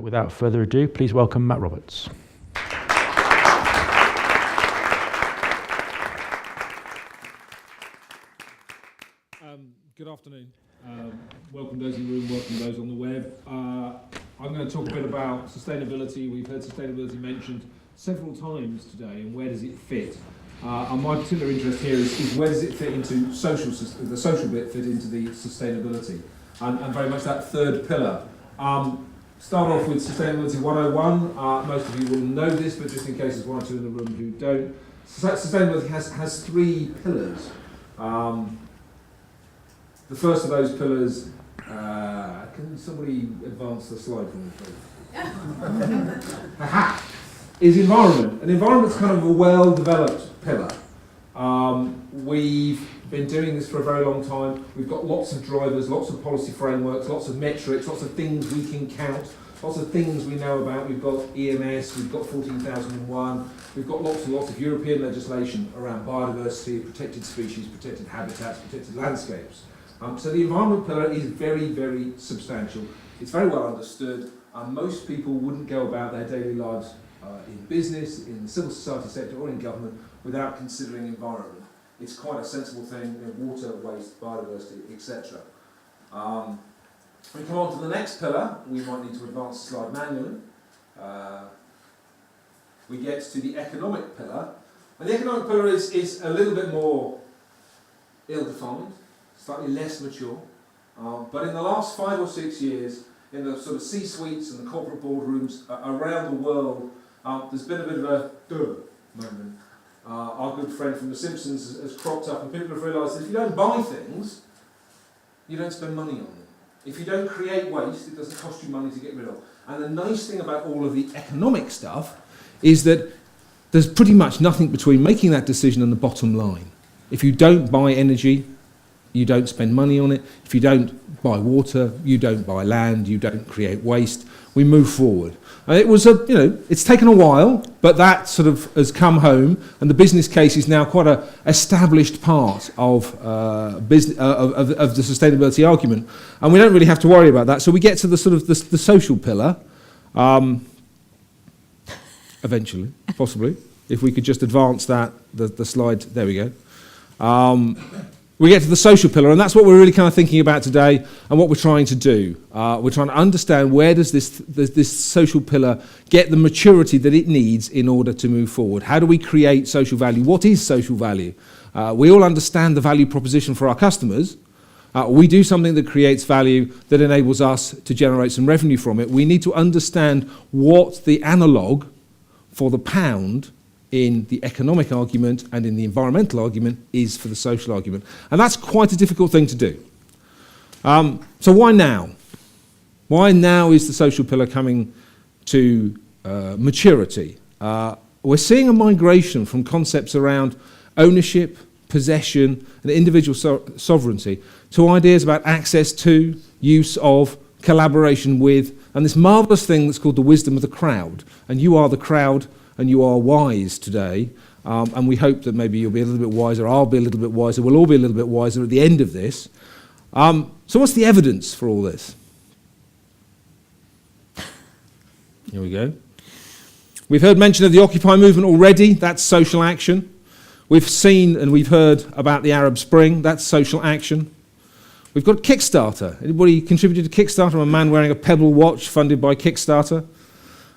Without further ado, please welcome Matt Roberts. Good afternoon. Welcome those in the room, welcome those on the web. I'm going to talk a bit about sustainability. We've heard sustainability mentioned several times today, and where does it fit? And my particular interest here is where does it fit into the social bit fit into the sustainability, and very much that third pillar. Start off with Sustainability 101. Most of you will know this, but just in case there's one or two in the room who don't. Sustainability has three pillars. The first of those pillars, can somebody advance the slide for me, please? Is environment. And environment's kind of a well-developed pillar. We've been doing this for a very long time. We've got lots of drivers, lots of policy frameworks, lots of metrics, lots of things we can count, lots of things we know about. We've got EMS, we've got 14,001, we've got lots and lots of European legislation around biodiversity, protected species, protected habitats, protected landscapes. So the environment pillar is very, very substantial. It's very well understood, and most people wouldn't go about their daily lives in business, in the civil society sector, or in government without considering environment. It's quite a sensible thing, water, waste, biodiversity, etc. We come on to the next pillar. We might need to advance the slide manually. We get to the economic pillar. And the economic pillar is a little bit more ill-defined, slightly less mature, but in the last 5 or 6 years, in the sort of C-suites and the corporate boardrooms around the world, there's been a bit of a moment. Our good friend from The Simpsons has cropped up, and people have realised that if you don't buy things, you don't spend money on them. If you don't create waste, it doesn't cost you money to get rid of. And the nice thing about all of the economic stuff is that there's pretty much nothing between making that decision and the bottom line. If you don't buy energy, you don't spend money on it. If you don't buy water, you don't buy land, you don't create waste. We move forward. And it was it's taken a while, but that sort of has come home, and the business case is now quite an established part of of the sustainability argument, and we don't really have to worry about that. So we get to the sort of the social pillar, eventually, possibly, if we could just advance that the slide. There we go. We get to the social pillar, and that's what we're really kind of thinking about today and what we're trying to do. We're trying to understand where does this social pillar get the maturity that it needs in order to move forward. How do we create social value? What is social value? We all understand the value proposition for our customers. We do something that creates value that enables us to generate some revenue from it. We need to understand what the analogue for the pound in the economic argument and in the environmental argument is for the social argument. And that's quite a difficult thing to do. So why now? Why now is the social pillar coming to maturity? We're seeing a migration from concepts around ownership, possession, and individual sovereignty to ideas about access to, use of, collaboration with, and this marvellous thing that's called the wisdom of the crowd. And you are the crowd, and you are wise today, and we hope that maybe you'll be a little bit wiser, I'll be a little bit wiser, we'll all be a little bit wiser at the end of this. So what's the evidence for all this? Here we go. We've heard mention of the Occupy movement already, that's social action. We've seen and we've heard about the Arab Spring, that's social action. We've got Kickstarter. Anybody contributed to Kickstarter? I'm a man wearing a Pebble watch funded by Kickstarter.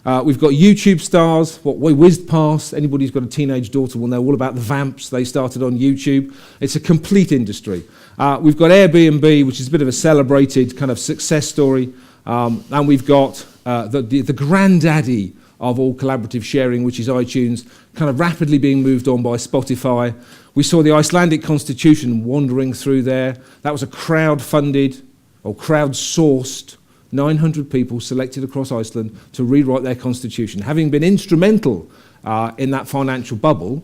We've got YouTube stars, what we whizzed past. Anybody who's got a teenage daughter will know all about the Vamps. They started on YouTube. It's a complete industry. We've got Airbnb, which is a bit of a celebrated kind of success story. And we've got the granddaddy of all collaborative sharing, which is iTunes, kind of rapidly being moved on by Spotify. We saw the Icelandic constitution wandering through there. That was a crowd-funded or crowd-sourced 900 people selected across Iceland to rewrite their constitution. Having been instrumental in that financial bubble,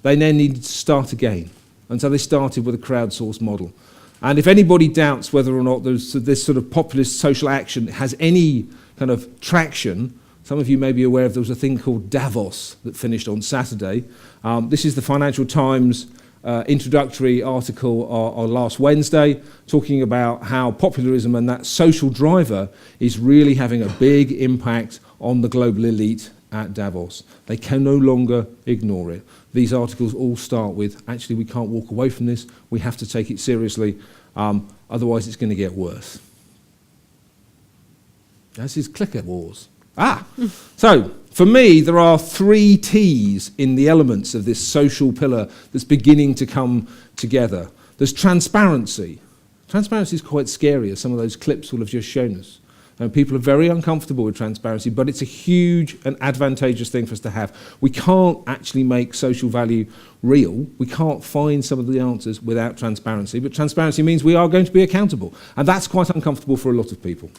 they then needed to start again. And so they started with a crowdsourced model. And if anybody doubts whether or not this sort of populist social action has any kind of traction, some of you may be aware of there was a thing called Davos that finished on Saturday. This is the Financial Times introductory article on last Wednesday, talking about how popularism and that social driver is really having a big impact on the global elite at Davos. They can no longer ignore it. These articles all start with, actually, we can't walk away from this. We have to take it seriously. Otherwise, it's going to get worse. This is clicker wars. So, for me, there are 3 T's in the elements of this social pillar that's beginning to come together. There's transparency. Transparency is quite scary, as some of those clips will have just shown us. And people are very uncomfortable with transparency, but it's a huge and advantageous thing for us to have. We can't actually make social value real. We can't find some of the answers without transparency, but transparency means we are going to be accountable. And that's quite uncomfortable for a lot of people.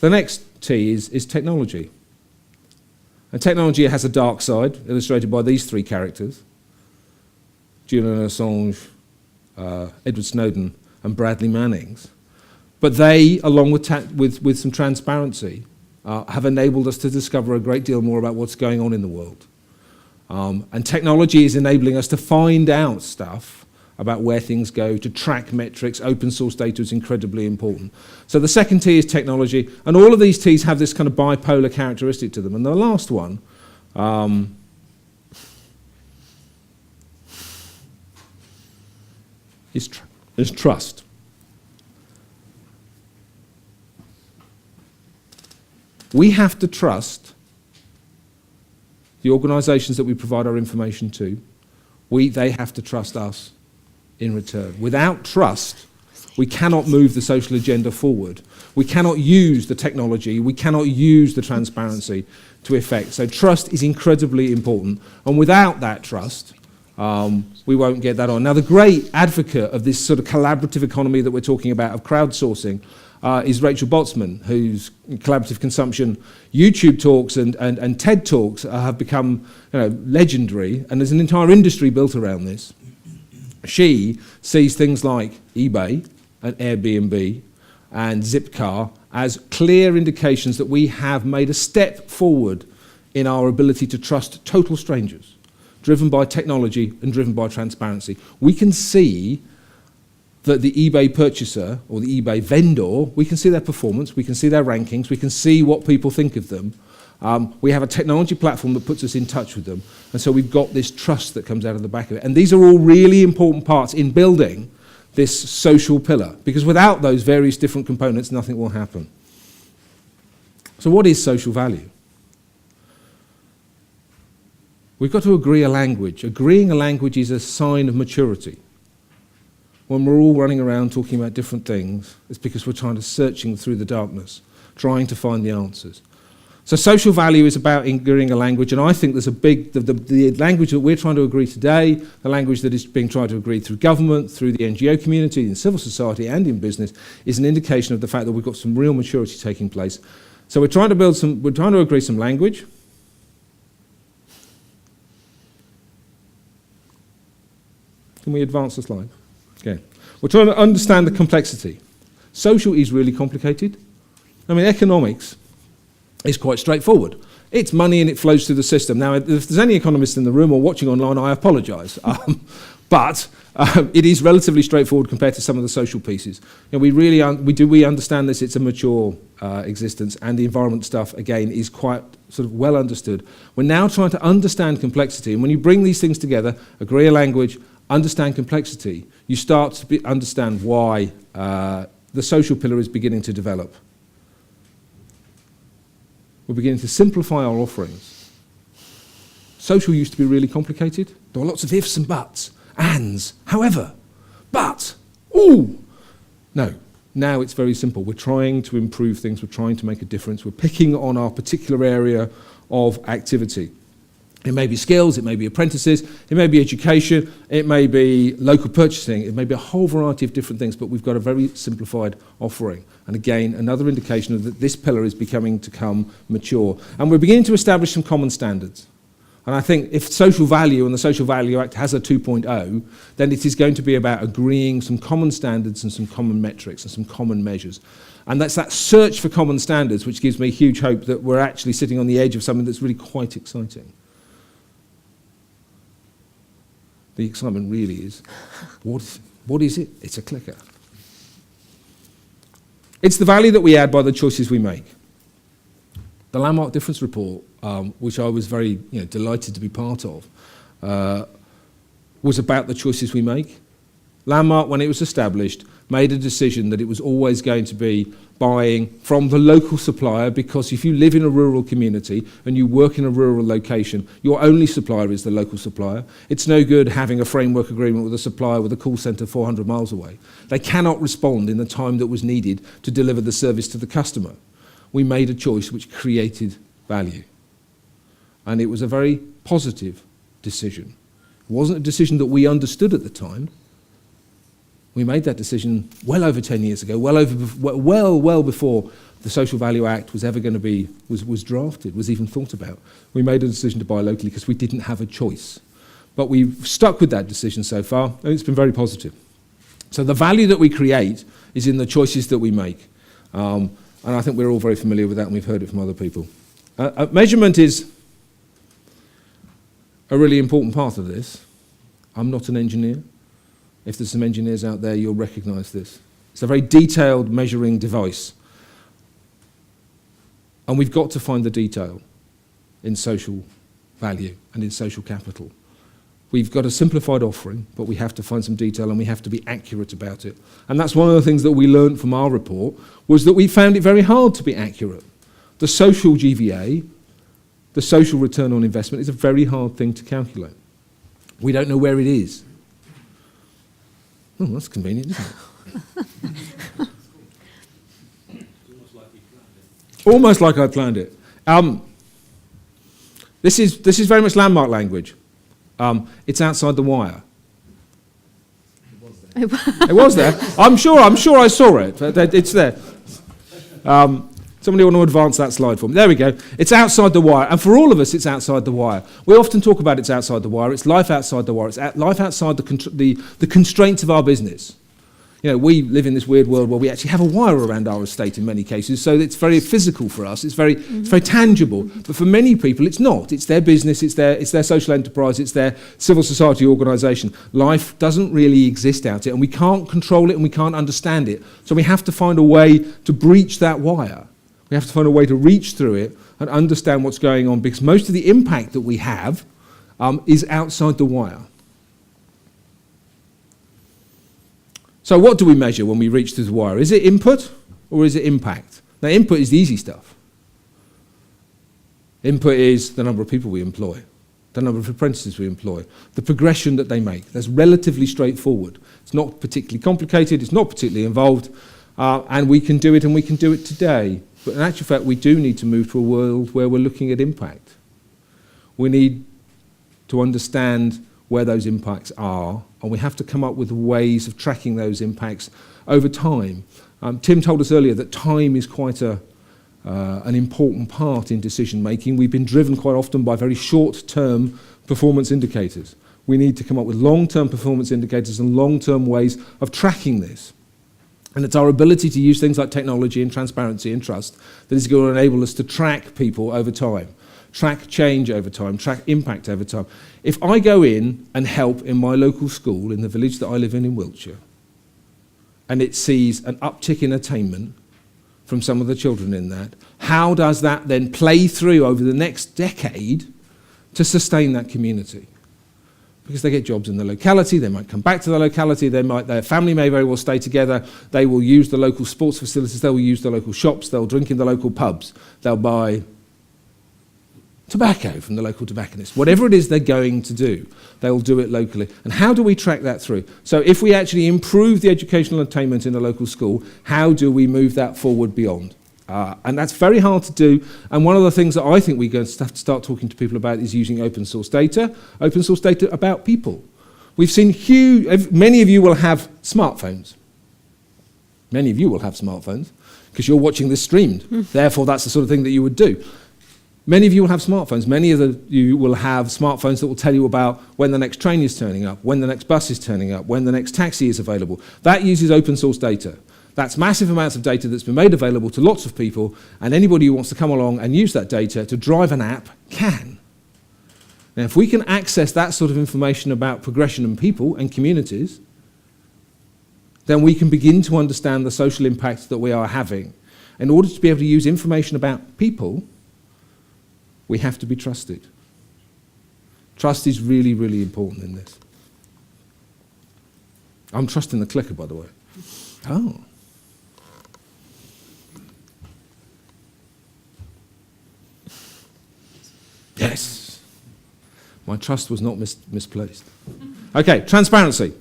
The next T is technology. And technology has a dark side, illustrated by these 3 characters: Julian Assange, Edward Snowden, and Bradley Mannings. But they, along with some transparency, have enabled us to discover a great deal more about what's going on in the world. And technology is enabling us to find out stuff about where things go, to track metrics. Open source data is incredibly important. So the second T is technology, and all of these T's have this kind of bipolar characteristic to them. And the last one is trust. We have to trust the organisations that we provide our information to. They have to trust us in return. Without trust, we cannot move the social agenda forward. We cannot use the technology, we cannot use the transparency to effect. So trust is incredibly important, and without that trust, we won't get that on. Now, the great advocate of this sort of collaborative economy that we're talking about, of crowdsourcing, is Rachel Botsman, whose collaborative consumption YouTube talks and TED talks have become legendary, and there's an entire industry built around this. She sees things like eBay and Airbnb and Zipcar as clear indications that we have made a step forward in our ability to trust total strangers, driven by technology and driven by transparency. We can see that the eBay purchaser or the eBay vendor, we can see their performance, we can see their rankings, we can see what people think of them. We have a technology platform that puts us in touch with them, and so we've got this trust that comes out of the back of it. And these are all really important parts in building this social pillar, because without those various different components, nothing will happen. So what is social value? We've got to agree a language. Agreeing a language is a sign of maturity. When we're all running around talking about different things, it's because we're searching through the darkness, trying to find the answers. So social value is about agreeing a language, and I think there's the language that we're trying to agree today, the language that is being tried to agree through government, through the NGO community, in civil society and in business, is an indication of the fact that we've got some real maturity taking place. So we're trying to agree some language. Can we advance the slide? Okay. We're trying to understand the complexity. Social is really complicated. I mean, economics is quite straightforward. It's money and it flows through the system. Now, if there's any economists in the room or watching online, I apologise. But it is relatively straightforward compared to some of the social pieces. We understand this. It's a mature existence, and the environment stuff, again, is quite sort of well understood. We're now trying to understand complexity, and when you bring these things together, agree a language, understand complexity, you start to understand why the social pillar is beginning to develop. We're beginning to simplify our offerings. Social used to be really complicated. There were lots of ifs and buts, ands, however, but, ooh. No, now it's very simple. We're trying to improve things. We're trying to make a difference. We're picking on our particular area of activity. It may be skills, it may be apprentices, it may be education, it may be local purchasing, it may be a whole variety of different things, but we've got a very simplified offering. And again, another indication of that this pillar is becoming to come mature. And we're beginning to establish some common standards. And I think if social value and the Social Value Act has a 2.0, then it is going to be about agreeing some common standards and some common metrics and some common measures. And that's that search for common standards which gives me huge hope that we're actually sitting on the edge of something that's really quite exciting. The excitement really is, what is it? It's a clicker. It's the value that we add by the choices we make. The Landmark Difference Report, which I was very delighted to be part of, was about the choices we make. Landmark, when it was established, made a decision that it was always going to be buying from the local supplier, because if you live in a rural community and you work in a rural location, your only supplier is the local supplier. It's no good having a framework agreement with a supplier with a call centre 400 miles away. They cannot respond in the time that was needed to deliver the service to the customer. We made a choice which created value. And it was a very positive decision. It wasn't a decision that we understood at the time. We made that decision well over 10 years ago, well before the Social Value Act was ever going to be, was drafted, was even thought about. We made a decision to buy locally because we didn't have a choice. But we've stuck with that decision so far, and it's been very positive. So the value that we create is in the choices that we make. And I think we're all very familiar with that, and we've heard it from other people. Measurement is a really important part of this. I'm not an engineer. If there's some engineers out there, you'll recognise this. It's a very detailed measuring device. And we've got to find the detail in social value and in social capital. We've got a simplified offering, but we have to find some detail and we have to be accurate about it. And that's one of the things that we learned from our report, was that we found it very hard to be accurate. The social GVA, the social return on investment, is a very hard thing to calculate. We don't know where it is. Oh, that's convenient, isn't it? Almost like I planned it. This is very much Landmark language. It's outside the wire. It was there. I'm sure I saw it. It's there. Somebody want to advance that slide for me? There we go. It's outside the wire. And for all of us, it's outside the wire. We often talk about it's outside the wire. It's life outside the wire. It's life outside the constraints of our business. We live in this weird world where we actually have a wire around our estate in many cases, so it's very physical for us. It's very tangible. But for many people, it's not. It's their business. It's their social enterprise. It's their civil society organisation. Life doesn't really exist out there, and we can't control it and we can't understand it. So we have to find a way to breach that wire. We have to find a way to reach through it and understand what's going on, because most of the impact that we have is outside the wire. So what do we measure when we reach through the wire? Is it input or is it impact? Now, input is the easy stuff. Input is the number of people we employ, the number of apprentices we employ, the progression that they make. That's relatively straightforward. It's not particularly complicated, it's not particularly involved, and we can do it, and we can do it today. But in actual fact, we do need to move to a world where we're looking at impact. We need to understand where those impacts are, and we have to come up with ways of tracking those impacts over time. Tim told us earlier that time is quite an important part in decision making. We've been driven quite often by very short-term performance indicators. We need to come up with long-term performance indicators and long-term ways of tracking this. And it's our ability to use things like technology and transparency and trust that is going to enable us to track people over time, track change over time, track impact over time. If I go in and help in my local school in the village that I live in Wiltshire, and it sees an uptick in attainment from some of the children in that, how does that then play through over the next decade to sustain that community? Because they get jobs in the locality, they might come back to the locality, their family may very well stay together, they will use the local sports facilities, they will use the local shops, they'll drink in the local pubs, they'll buy tobacco from the local tobacconist. Whatever it is they're going to do, they'll do it locally. And how do we track that through? So if we actually improve the educational attainment in a local school, how do we move that forward beyond? And that's very hard to do. And one of the things that I think we're going to have to start talking to people about is using open source data about people. We've seen many of you will have smartphones. Many of you will have smartphones because you're watching this streamed. Therefore, that's the sort of thing that you would do. Many of you will have smartphones. Many of you will have smartphones that will tell you about when the next train is turning up, when the next bus is turning up, when the next taxi is available. That uses open source data. That's massive amounts of data that's been made available to lots of people, and anybody who wants to come along and use that data to drive an app can. Now, if we can access that sort of information about progression and people and communities, then we can begin to understand the social impact that we are having. In order to be able to use information about people, we have to be trusted. Trust is really, really important in this. I'm trusting the clicker, by the way. Oh. Yes. My trust was not misplaced. Okay, transparency.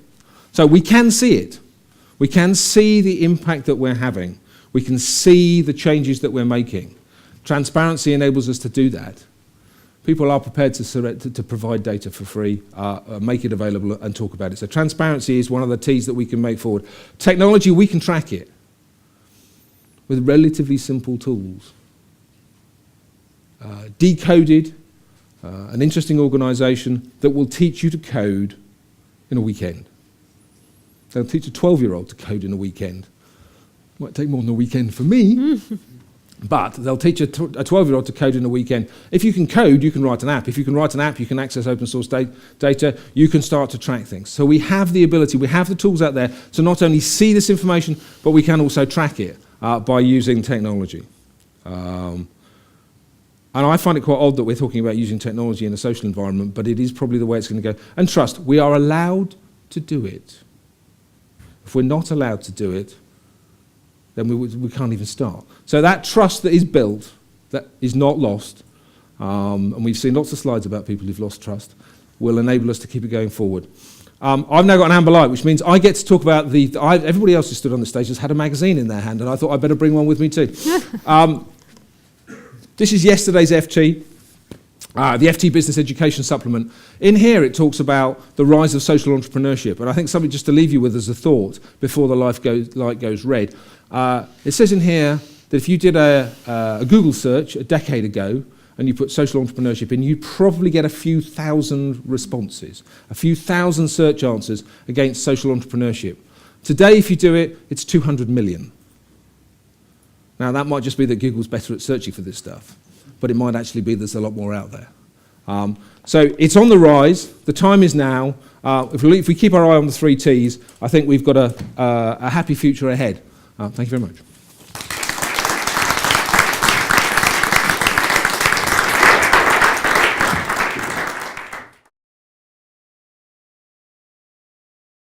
So we can see it. We can see the impact that we're having. We can see the changes that we're making. Transparency enables us to do that. People are prepared to provide data for free, make it available and talk about it. So transparency is one of the T's that we can make forward. Technology, we can track it with relatively simple tools. Decoded, an interesting organisation that will teach you to code in a weekend. They'll teach a 12-year-old to code in a weekend. Might take more than a weekend for me, but they'll teach a 12-year-old to code in a weekend. If you can code, you can write an app. If you can write an app, you can access open source data. You can start to track things. So we have the ability, we have the tools out there to not only see this information, but we can also track it by using technology. And I find it quite odd that we're talking about using technology in a social environment, but it is probably the way it's going to go. And trust, we are allowed to do it. If we're not allowed to do it, then we can't even start. So that trust that is built, that is not lost, and we've seen lots of slides about people who've lost trust, will enable us to keep it going forward. I've now got an amber light, which means I get to talk about everybody else who stood on the stage has had a magazine in their hand, and I thought I'd better bring one with me too. This is yesterday's FT. The FT Business Education Supplement. In here it talks about the rise of social entrepreneurship, and I think something just to leave you with as a thought before the light goes red. It says in here that if you did a Google search a decade ago and you put social entrepreneurship in, you'd probably get a few thousand responses, a few thousand search answers against social entrepreneurship. Today, if you do it, it's 200 million. Now, that might just be that Google's better at searching for this stuff, but it might actually be there's a lot more out there. So it's on the rise. The time is now. If we keep our eye on the 3 T's, I think we've got a happy future ahead. Thank you very much.